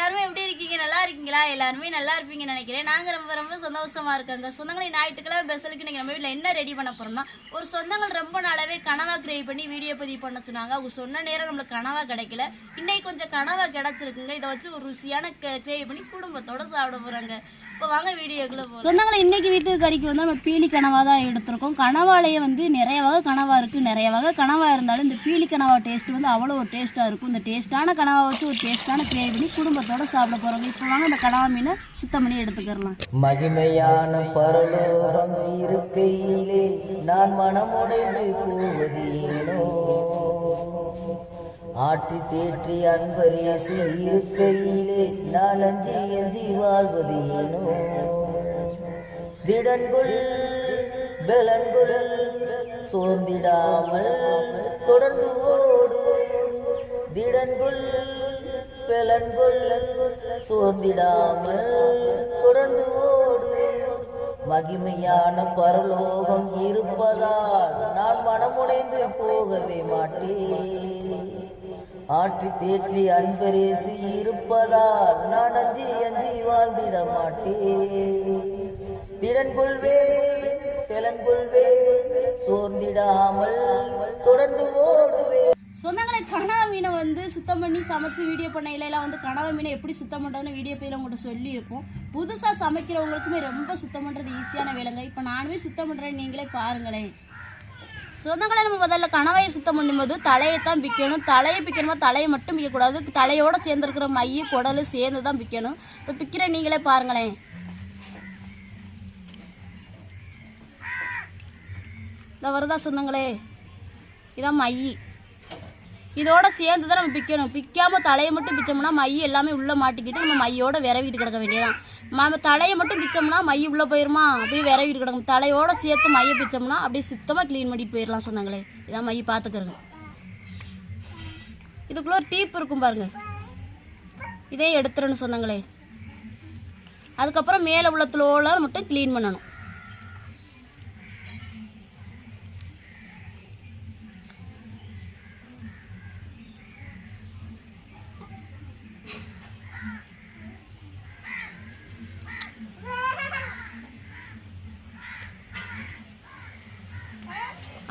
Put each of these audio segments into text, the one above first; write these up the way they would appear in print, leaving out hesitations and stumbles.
எல்லாரும் எப்படி இருக்கீங்க? நல்லா இருக்கீங்களா? எல்லாருமே நல்லா இருப்பீங்கன்னு நினைக்கிறேன். நாங்க ரொம்ப ரொம்ப சந்தோஷமா இருக்கோங்க. சொந்தங்களை ஞாயிற்றுக்கிழமை ஸ்பெஷலுக்கு இன்னைக்கு நம்ம வீட்டில் என்ன ரெடி பண்ண போறோம்னா, ஒரு சொந்தங்கள் ரொம்ப நாளாவே கனவா கிரேவ் பண்ணி வீடியோ பதிவு பண்ண சொன்னாங்க. அவங்க சொன்ன நேரம் நம்மளுக்கு கனவா கிடைக்கல. இன்னைக்கு கொஞ்சம் கனவா கிடைச்சிருக்குங்க. இதை வச்சு ஒரு ருசியான கிரேவ் பண்ணி குடும்பத்தோட சாப்பிட போறாங்க. இப்போ வாங்க வீடியோக்குள்ள போகலாம். சொந்தங்களை இன்னைக்கு வீட்டுக்கு கறிக்கு வந்து நம்ம பீலி கனவா தான் எடுத்திருக்கோம். கனவாலேயே வந்து நிறைய வகை கனவா இருக்குது. நிறைய வகை கனவா இருந்தாலும் இந்த பீலி கனவா டேஸ்ட் வந்து அவ்வளோ ஒரு டேஸ்ட்டாக இருக்கும். இந்த டேஸ்ட்டான கனவா வச்சு ஒரு டேஸ்ட்டான கிரேவி பண்ணி குடும்பத்தோட சாப்பிட போகிறோங்க. இப்போ வாங்க இந்த கனவா மீனை சுத்தம் பண்ணி எடுத்துக்கிறலாம். மகிமையான பரலோகம் இருக்கையிலே நான் மனமுடைந்து போவது ஏனோ, ஆற்றி தேற்றி அன்பரேசு இருக்கையிலே நான் அஞ்சி அஞ்சி வாழ்வது ஏனோ, திடன்குள் பலன்குள் சோர்ந்திடாமல் தொடர்ந்து ஓடு, திடன்குள் பலன்குள் சோர்ந்திடாமல் தொடர்ந்து ஓடு, மகிமையான பரலோகம் இருப்பதால் நான் மனமுடைந்து போகவே மாட்டேன், ஆற்றி தேற்றி அன்பரேசு இருப்பதால் நான் அஞ்சி அஞ்சி வாழ்ந்திட மாட்டேன், திறன் கொள்வேன் பலன் கொள்வேன் சோர்ந்திடாமல் தொடர்ந்து ஓடுவேன். சொந்தங்களை கனவா மீனை வந்து சுத்தம் பண்ணி சமைச்சு வீடியோ பண்ணையில வந்து கனவா மீனை எப்படி சுத்தம் பண்ணுறதுன்னு வீடியோ பேரில் உங்கள்கிட்ட சொல்லியிருப்போம். புதுசாக சமைக்கிறவங்களுக்குமே ரொம்ப சுத்தம் பண்ணுறது ஈஸியான வேலைங்க. இப்போ நானுமே சுத்தம் பண்ணுறேன், நீங்களே பாருங்களேன். சொந்தங்களை நம்ம முதல்ல கனவையை சுத்தம் பண்ணும்போது தலையை தான் பிக்கணும். தலையை பிக்கணுமா தலையை மட்டும் பிக்கக்கூடாது, தலையோடு சேர்ந்துருக்கிற மைய குடல் சேர்ந்து தான் பிக்கணும். இப்போ பிக்கிற நீங்களே பாருங்களேன். இந்த வருதா சொந்தங்களே, இதான் மை. இதோட சேர்ந்து தான் நம்ம பிக்கணும். பிக்காமல் தலையை மட்டும் பிச்சோம்னா மை எல்லாமே உள்ளே மாட்டிக்கிட்டு நம்ம மையோட விரவிட்டு கிடக்க வேண்டியதான். நம்ம தலையை மட்டும் பிச்சோம்னா மை உள்ளே போயிருமா, அப்படியே விரவிட்டு கிடக்கும். தலையோட சேர்த்து மையை பிச்சோம்னா அப்படியே சுத்தமாக க்ளீன் பண்ணிட்டு போயிடலாம் சொன்னாங்களே. இதான் மை பார்த்துக்கிறங்க. இதுக்குள்ளே ஒரு டீப் இருக்கும் பாருங்க, இதே எடுத்துருன்னு சொன்னாங்களே. அதுக்கப்புறம் மேலே உள்ள தோலை மட்டும் க்ளீன் பண்ணணும்.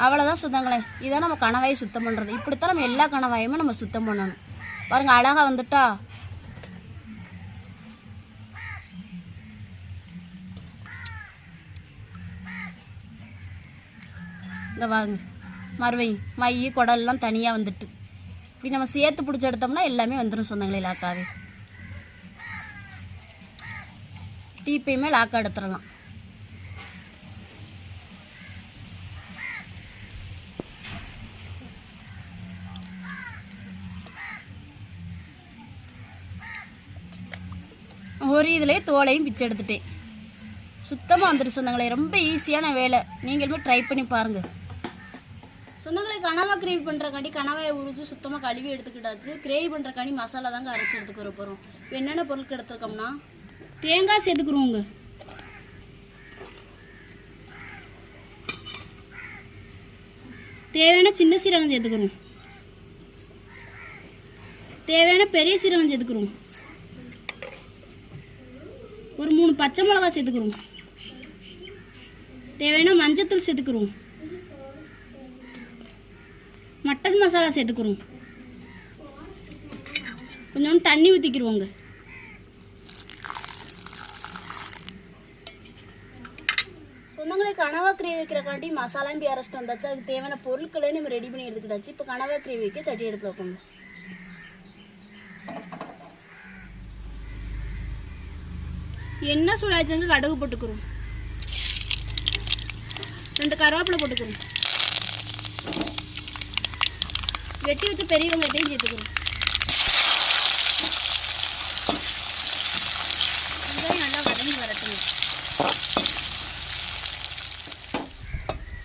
அவ்வளோதான் சுத்தங்களே. இதான் நம்ம கனவாயை சுத்தம் பண்ணுறது. இப்படித்தான் நம்ம எல்லா கனவாயுமே நம்ம சுத்தம் பண்ணணும். பாருங்க அழகாக வந்துட்டா. இந்த பாருங்க மறுவை மை குடல்லாம் தனியாக வந்துட்டு இப்படி நம்ம சேர்த்து பிடிச்சி எடுத்தோம்னா எல்லாமே வந்துடும் சொந்தங்களே. லாக்காவே டீப்பையுமே லாக்கா எடுத்துடலாம். ஒரு இதிலே தோலையும் பிச்சு எடுத்துட்டேன். சுத்தமாக வந்துட்டு சொந்தங்களே. ரொம்ப ஈஸியான வேலை, நீங்களுமே ட்ரை பண்ணி பாருங்கள் சொந்தங்களே. கனவா கிரேவி பண்ணுறக்காண்டி கனவாயை உரிச்சு சுத்தமாக கழுவி எடுத்துக்கிட்டாச்சு. கிரேவி பண்ணுறக்காண்டி மசாலா தாங்க அரைச்சி எடுத்துக்கிற போகிறோம். இப்போ என்னென்ன பொருட்கள் எடுத்துருக்கோம்னா, தேங்காய் சேர்த்துக்குறோங்க, தேவையான சின்ன சீரகம் சேர்த்துக்கிறோம், தேவையான பெரிய சீரகம் சேர்த்துக்கிறோம், ஒரு 3 பச்சை மிளகா சேர்த்துக்கிறோம், தேவையான மஞ்சத்தூள் சேர்த்துக்கிறோம், மட்டன் மசாலா சேர்த்துக்கிறோம், கொஞ்சம் தண்ணி ஊற்றிக்கிடுவோங்க. சொந்தங்களே கனவா கிரேவி வைக்கிறக்காண்டி மசாலாயும் அரைச்சிட்டு வந்தாச்சு. அதுக்கு தேவையான பொருட்களே நம்ம ரெடி பண்ணி எடுத்துக்கிட்டாச்சு. இப்போ கனவா கிரேவி வைக்க சட்டி எடுத்து வைப்போங்க. எண்ணெய் சூடாச்சுங்க, கடுகு போட்டுக்கிறோம், 2 கருவேப்பிலை போட்டுக்கிறோம், வெட்டி வச்ச பெரிய வெங்காயத்தையும் சேர்த்துக்கிறோம். வெங்காயம் நல்லா வதங்கி வரட்டுங்க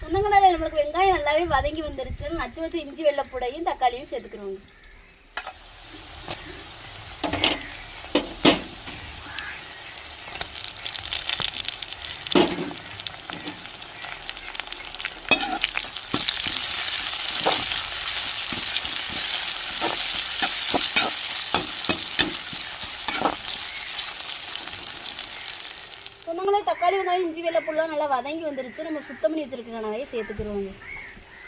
சொந்தங்களே. நம்மளுக்கு வெங்காயம் நல்லாவே வதங்கி வந்துருச்சு. நச்சு வச்ச இஞ்சி வெள்ளைப்பூடையும் தக்காளியும் சேர்த்துக்கிறோங்க. வெங்காயம் இஞ்சி வெள்ளைப்பூலாம் நல்லா வதங்கி வந்துருச்சு. நம்ம சுத்தம் பண்ணி வச்சிருக்க கணவாயை சேர்த்துக்கிறோங்க.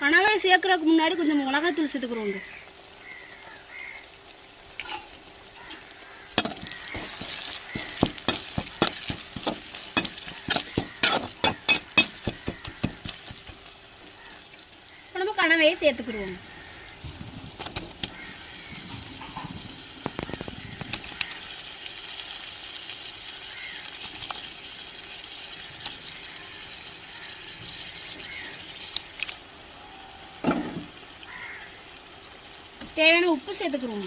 கணவாயை சேர்க்கறதுக்கு முன்னாடி கொஞ்சம் மிளகாத்தூள் சேர்த்துக்கிறோங்க. நம்ம கணவாயை சேர்த்துக்கிறோங்க. தேவையான உப்பு சேர்த்துக்கிறோம்.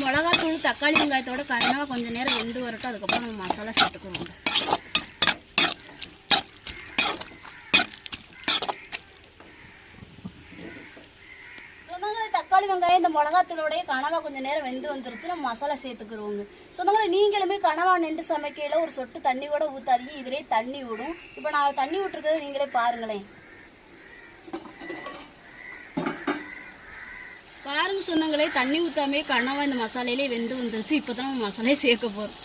மிளகாத்தூள் தக்காளி வெங்காயத்தோட கண்ணாக கொஞ்சம் நேரம் வெந்து வரட்டும். அதுக்கப்புறம் நம்ம மசாலா சேர்த்துக்கிறோம். தக்காளி வெங்காயம் இந்த மிளகாத்தூளோடைய கனவா கொஞ்சம் நேரம் வெந்து வந்துருச்சு. நம்ம மசாலா சேர்த்துக்கிறோங்க. சொந்தங்களை நீங்களுமே கனவா நின்று சமைக்கையில ஒரு சொட்டு தண்ணி கூட ஊற்றாதீங்க. இதிலே தண்ணி விடும். இப்போ நான் தண்ணி விட்டுருக்கிறது நீங்களே பாருங்களேன். பாருங்க சொந்தங்களே, தண்ணி ஊற்றாமே கனவா இந்த மசாலையிலே வெந்து வந்துருச்சு. இப்போ தான் நம்ம மசாலையை சேர்க்க போகிறோம்.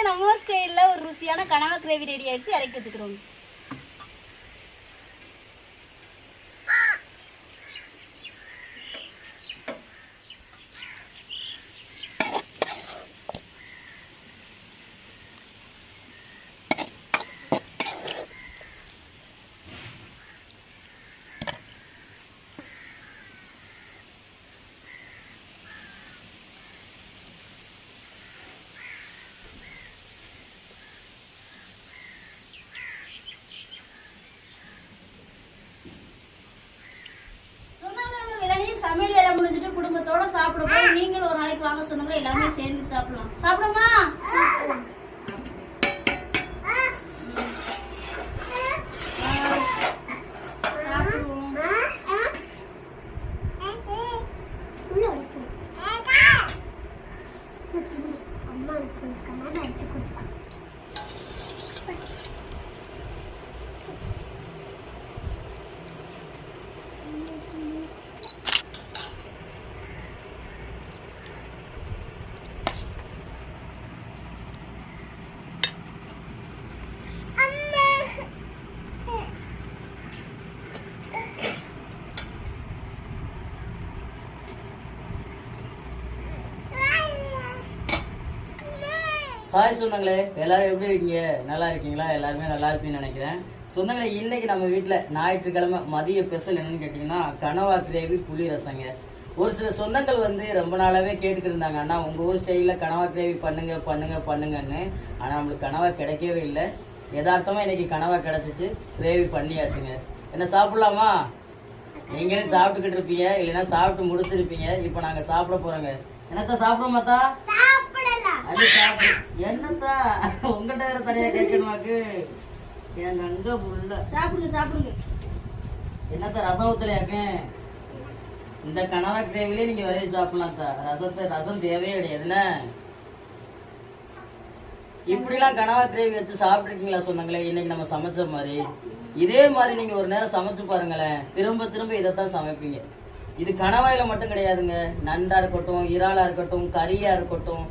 நம்ம ஊர் ஸ்டைலில் ஒரு ருசியான கனவா கிரேவி ரெடி ஆயிடுச்சு. இறக்கி வச்சுக்கிறோம். சமையல் எல்லாம் முடிஞ்சிட்டு குடும்பத்தோட சாப்பிடுவோம். நீங்களும் ஒரு நாளைக்கு வாங்க சொன்னாங்க, எல்லாமே சேர்ந்து சாப்பிடலாம். சாப்பிடுமா? ஹாய் சொந்தங்களே, எல்லாரும் எப்படி இருக்கீங்க? நல்லா இருக்கீங்களா? எல்லாருமே நல்லா இருப்பீங்கன்னு நினைக்கிறேன். சொந்தங்களே, இன்னைக்கு நம்ம வீட்டில் ஞாயிற்றுக்கிழமை மதிய ஸ்பெஷல் என்னன்னு கேட்டிங்கன்னா கனவா கிரேவி புளி ரசங்க. ஒரு சில சொந்தங்கள் வந்து ரொம்ப நாளாவே கேட்டுக்கிட்டு இருந்தாங்க, அண்ணா உங்கள் ஊர் ஸ்டைலில் கனவா கிரேவி பண்ணுங்க பண்ணுங்க பண்ணுங்கன்னு. ஆனால் நம்மளுக்கு கனவா கிடைக்கவே இல்லை. யதார்த்தமாக இன்னைக்கு கனவா கிடச்சிச்சு, கிரேவி பண்ணியாச்சுங்க. என்ன சாப்பிட்லாமா? நீங்களும் சாப்பிட்டுக்கிட்டு இருப்பீங்க, இல்லைன்னா சாப்பிட்டு முடிச்சிருப்பீங்க. இப்போ நாங்கள் சாப்பிட போகிறோங்க. என்னத்தான் சாப்பிடுமாத்தா? என்னத்தா உங்கள்கிட்ட வேற தனியா கேட்கணுமாக்கு? எங்க அங்க புள்ள சாப்பிடுங்க சாப்பிடுங்க. என்னத்தா ரசம் ஊத்தலையாக்கு? இந்த கனவா கிரேவிலே நீங்க வரைய சாப்பிடலாம் தா. ரசம் தேவையே கிடையாதுன்னு. இப்படிலாம் கனவா கிரேவி வச்சு சாப்பிட்டுருக்கீங்களா சொன்னாங்களே? இன்னைக்கு நம்ம சமைச்ச மாதிரி இதே மாதிரி நீங்க ஒரு நேரம் சமைச்சு பாருங்களேன். திரும்ப திரும்ப இதைத்தான் சமைப்பீங்க. இது கனவாயில மட்டும் கிடையாதுங்க. நண்டா இருக்கட்டும், இறாலா இருக்கட்டும், கறியா இருக்கட்டும்,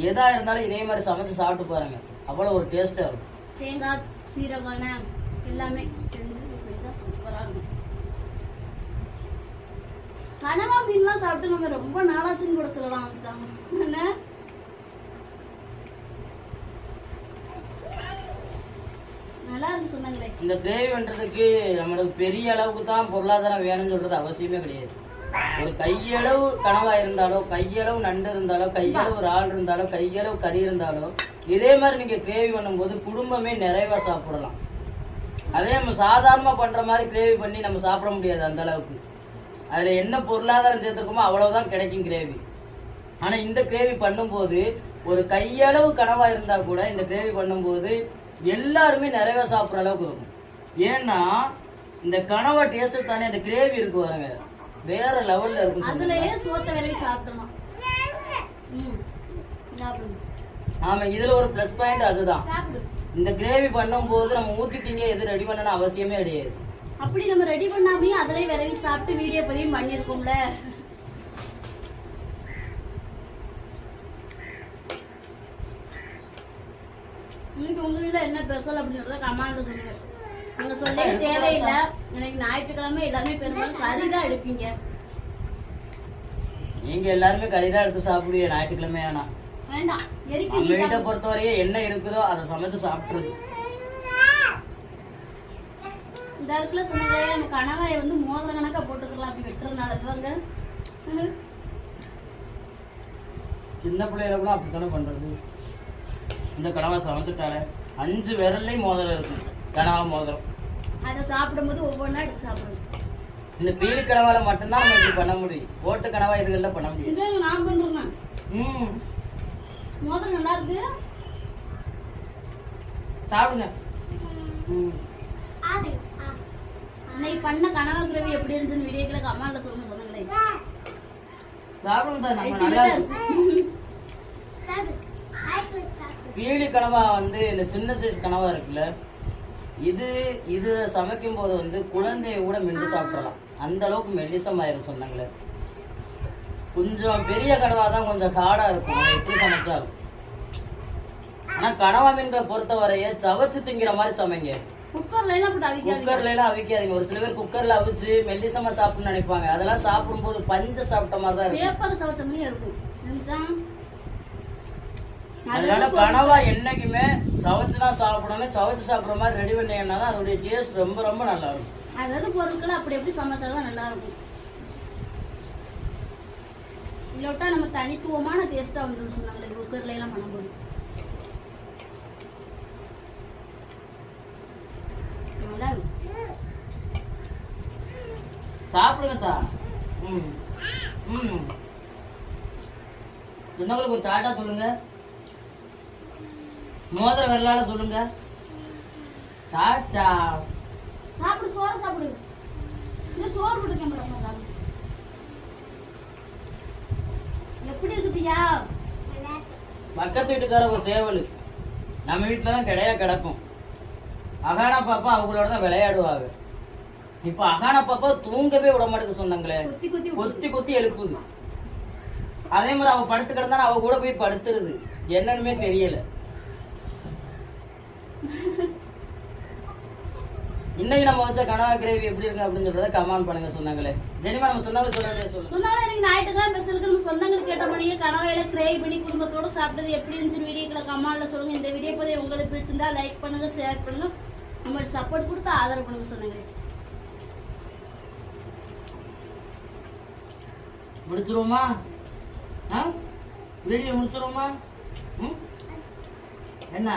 எதா இருந்தாலும் இதே மாதிரி சமைச்சு சாப்பிட்டு பாருங்க. அவ்வளவு ஒரு டேஸ்டா இருக்கும். தேங்காய் சீரகம் எல்லாமே செஞ்சா சூப்பரா இருக்கும். கனவா மீன்லாம் சாப்பிட்டு நம்ம ரொம்ப நாளாச்சுன்னு கூட சொல்லலாம். நல்லா இருக்கு சொன்னாங்களே. இந்த கிரேவி பண்றதுக்கு நம்மளுக்கு பெரிய அளவுக்கு தான் பொருளாதாரம் வேணும்னு சொல்றது அவசியமே கிடையாது. ஒரு கையளவு கனவா இருந்தாலோ, கையளவு நண்டு இருந்தாலோ, கையளவு இறால் இருந்தாலோ, கையளவு கறி இருந்தாலோ, இதே மாதிரி நீங்க கிரேவி பண்ணும்போது குடும்பமே நிறைவா சாப்பிடலாம். அதே நம்ம சாதாரணமா பண்ற மாதிரி கிரேவி பண்ணி நம்ம சாப்பிட முடியாது அந்த அளவுக்கு. அதுல என்ன பொருளாதாரம் சேர்த்துருக்கோமோ அவ்வளவுதான் கிடைக்கும் கிரேவி. ஆனா இந்த கிரேவி பண்ணும்போது ஒரு கையளவு கனவா இருந்தா கூட இந்த கிரேவி பண்ணும்போது எல்லாருமே நிறைய சாப்பிட்ற அளவுக்கு இருக்கும். ஏன்னா இந்த கனவா டேஸ்ட் தானே அந்த கிரேவி இருக்கு பாருங்க, வேற லெவல்ல இருக்கும். அதுலயே சோத்த விரவி சாப்பிடலாம். ஆமா, இதுல ஒரு பிளஸ் பாயிண்ட் அதுதான். இந்த கிரேவி பண்ணும்போது நம்ம ஊத்திட்டீங்க எது ரெடி பண்ணணும் அவசியமே கிடையாது. அப்படி நம்ம ரெடி பண்ணாமே அதுலயே விரவி சாப்பிட்டு வீடியோ பதிவு பண்ணிருக்கோம்ல. இன்னைக்கு உங்க வீட்டுல என்ன ஸ்பெஷல் அப்படிங்கறத கமெண்ட்ல சொல்லுங்க. அங்க சொல்லவே தேவையில்லை. எனக்கு ஞாயிற்றுக்கிழமை எல்லாமே பெரும்பாலும் கறி தான் எடுப்பீங்க. நீங்க எல்லாருமே கறி தான் எடுத்து சாப்பிடுவீங்க ஞாயிற்றுக்கிழமை. ஆனா வேண்டாம், நம்ம வீட்டை பொறுத்தவரையே என்ன இருக்குதோ அதை சமைச்சு சாப்பிடுறது. இந்த இடத்துல சொன்னதே நம்ம கணவாயை வந்து மோதிர கணக்கா போட்டுக்கலாம் அப்படி வெட்டுறதுனால இதுவாங்க. சின்ன பிள்ளைகளுக்குலாம் அப்படித்தானே பண்றது. இந்த கனவா சமைச்சுட்டால 5 விரல்லையும் மோதிரம் இருக்கும், கனவா மோதிரம். அதை சாப்பிடும்போது ஒவ்வொன்றா எடுத்து சாப்பிடணும். இந்த பீலி கனவால மட்டும்தான் நம்ம இப்படி பண்ண முடியும். ஓட்டு கனவா இதுகள்லாம் பண்ண முடியும். இதை நான் பண்றேன். மோதிரம் நல்லா இருக்கு, சாப்பிடுங்க. அன்னைக்கு பண்ண கனவா கிரேவி எப்படி இருந்துச்சுன்னு வீடியோக்குள்ள கமெண்ட்ல சொல்லுங்க. சொன்னங்களே சாப்பிடுங்க, நம்ம நல்லா இருக்கு. பீலி கனவா வந்து இந்த சின்ன சைஸ் கனவா இருக்குல்ல, இது சமைக்கும் போது வந்து குழந்தைய கூட மென்று சாப்பிடலாம், அந்த அளவுக்கு மெல்லிசமாயிரும் சொன்னாங்களே. கொஞ்சம் பெரிய கனவா தான் கொஞ்சம் ஹார்டா இருக்கும் எப்படி சமைச்சாலும். ஆனா கனவா மீன்களை பொறுத்த வரைய சவச்சு திங்கிற மாதிரி சமைங்க. குக்கர்ல எல்லாம் அவிக்காதீங்க. ஒரு சில பேர் குக்கர்ல அவிச்சு மெல்லிசமா சாப்பிடணும்னு நினைப்பாங்க. அதெல்லாம் சாப்பிடும் போது பஞ்ச சாப்பிட்ட மாதிரி தான் இருக்கும். அதனால கனவா என்னைக்குமே சவச்சுதான் சாப்பிடணும். சவச்சு சாப்பிடுற மாதிரி ரெடி பண்ணீங்கன்னா தான் அதோடைய டேஸ்ட் ரொம்ப ரொம்ப நல்லா இருக்கும். அதாவது பொருட்களை அப்படி எப்படி சமைச்சாதான் நல்லா இருக்கும். இல்லட்டா நம்ம தனித்துவமான டேஸ்டா வந்து சொன்னாங்க குக்கர்ல எல்லாம் பண்ணும்போது. சாப்பிடுங்க தா. சின்னவங்களுக்கு ஒரு டாட்டா சொல்லுங்க, மோதிர வரலால சொல்லுங்க டாட்டா. சாப்பிடு, சோறு சாப்பிடு. இந்த சோறு போட்டுக்கேன். எப்படி இருக்குதியா? பக்கத்து வீட்டுக்கார ஒரு சேவல் நம்ம வீட்டுல தான் கிடையா கிடக்கும். அகானா பாப்பா அவங்களோட தான் விளையாடுவாங்க. இப்ப அகானா பாப்பா தூங்கவே விட மாட்டேங்குது சொன்னாங்களே, கொத்தி கொத்தி எழுப்புது. அதே மாதிரி அவ படுத்து கிடந்தா அவ கூட போய் படுத்துருது, என்னன்னுமே தெரியல. இன்னைக்கு நம்ம வச்ச கனவா கிரேவி எப்படி இருக்கு அப்படின்னு சொல்றத கமெண்ட் பண்ணுங்க சொன்னாங்களே. ஜெனிமா நம்ம சொன்னாங்க சொன்னாங்க எனக்கு ஞாயிற்றுக்கிழமை ஸ்பெஷலுக்கு நம்ம சொந்தங்களுக்கு கேட்ட மணியே கனவையில கிரேவி பண்ணி குடும்பத்தோட சாப்பிட்டது எப்படி இருந்துச்சு வீடியோக்களை கமெண்ட்ல சொல்லுங்க. இந்த வீடியோ பத்தி உங்களுக்கு பிடிச்சிருந்தா லைக் பண்ணுங்க, ஷேர் பண்ணுங்க, நம்மளுக்கு சப்போர்ட் கொடுத்து ஆதரவு பண்ணுங்க சொன்னாங்க. முடிச்சிருவோமா? வீடியோ முடிச்சிருவோமா? என்ன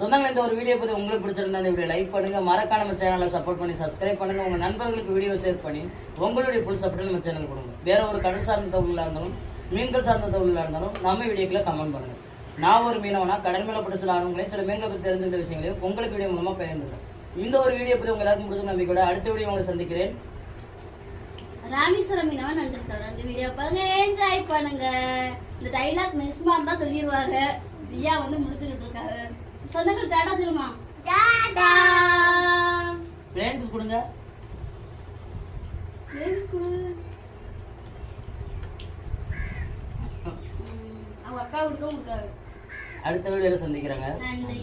சொன்னாங்க? இந்த ஒரு வீடியோ பத்தி உங்களுக்கு பிடிச்சிருந்தா இந்த வீடியோ லைக் பண்ணுங்க, மறக்காம நம்ம சேனலை சப்போர்ட் பண்ணி சப்ஸ்கிரைப் பண்ணுங்க. உங்க நண்பர்களுக்கு வீடியோ ஷேர் பண்ணி உங்களுடைய ஃபுல் சப்போர்ட் நம்ம சேனலுக்கு கொடுங்க. வேற ஒரு கடல் சார்ந்த தொழிலாக இருந்தாலும் மீன்கள் சார்ந்த தொழிலாக இருந்தாலும் நம்ம வீடியோக்குள்ள கமெண்ட் பண்ணுங்க. நான் ஒரு மீனவனா கடல் மேல பட்டு சில ஆணுங்களையும் சில மீன்களை பற்றி தெரிஞ்சுக்கிட்ட விஷயங்களையும் உங்களுக்கு வீடியோ மூலமா பகிர்ந்துக்கிறேன். இந்த ஒரு வீடியோ பத்தி உங்க எல்லாருக்கும் பிடிச்ச நம்பிக்கையோட அடுத்த வீடியோ உங்களை சந்திக்கிறேன். ராமேஸ்வரம் மீனவன் நன்றி. இந்த வீடியோ பாருங்க, என்ஜாய் பண்ணுங்க. இந்த டைலாக் நிஸ்மா தான் சொல்லிடுவாங்க. பிரியா வந்து முடிச்சுக்கிட்டு இருக்காங்க. சொந்தங்கள் டாடா சொல்லுமா? டாடா. பிளேன்ஸ் கொடுங்க. பிளேன்ஸ் கொடு. அவங்க அக்கா கொடுக்க. அடுத்த வீடியோல சந்திக்கிறாங்க. நன்றி.